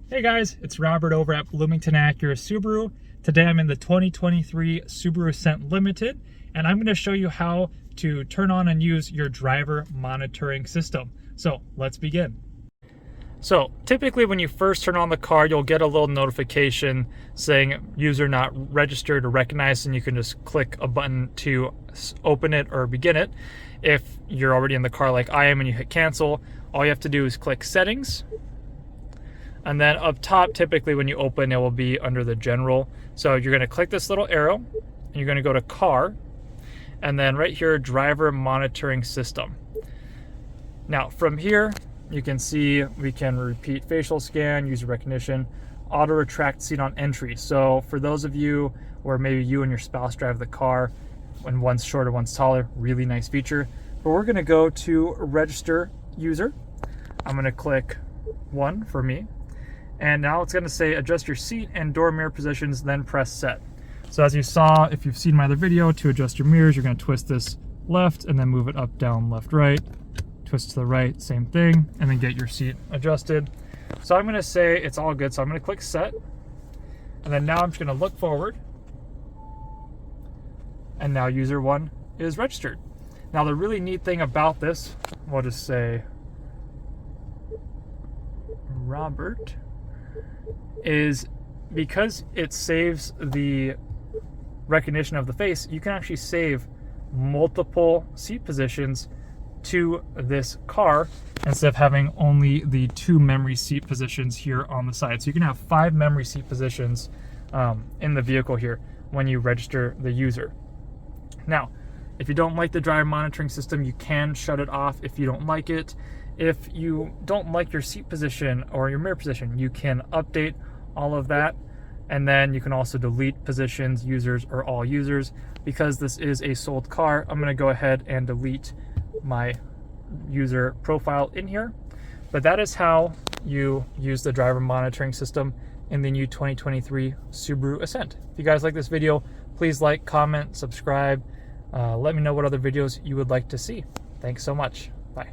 Hey guys, it's Robert over at Bloomington Acura Subaru. Today I'm in the 2023 Subaru Ascent Limited, and I'm going to show you how to turn on and use your driver monitoring system. So let's begin. So typically when you first turn on the car, you'll get a little notification saying user not registered or recognized, and you can just click a button to open it or begin it. If you're already in the car like I am and you hit cancel, all you have to do is click settings. And then up top, typically when you open, it will be under the general. So you're going to click this little arrow, and you're going to go to car, and then right here, driver monitoring system. Now from here, you can see we can repeat facial scan, user recognition, auto retract seat on entry. So for those of you where maybe you and your spouse drive the car, when one's shorter, one's taller, really nice feature. But we're going to go to register user. I'm going to click 1 for me. And now it's going to say adjust your seat and door mirror positions, then press set. So as you saw, if you've seen my other video, to adjust your mirrors, you're going to twist this left and then move it up, down, left, right. Twist to the right, same thing, and then get your seat adjusted. So I'm going to say it's all good. So I'm going to click set. And then now I'm just going to look forward. And now user 1 is registered. Now the really neat thing about this, we'll just say Robert, is because it saves the recognition of the face, you can actually save multiple seat positions to this car instead of having only the 2 memory seat positions here on the side. So you can have 5 memory seat positions in the vehicle here when you register the user. Now, if you don't like the driver monitoring system, you can shut it off if you don't like it. If you don't like your seat position or your mirror position, you can update all of that, and then you can also delete positions, users, or all users. Because this is a sold car, I'm going to go ahead and delete my user profile in here. But that is how you use the driver monitoring system in the new 2023 Subaru Ascent. If you guys like this video, please like, comment, subscribe. Let me know what other videos you would like to see. Thanks so much. Bye.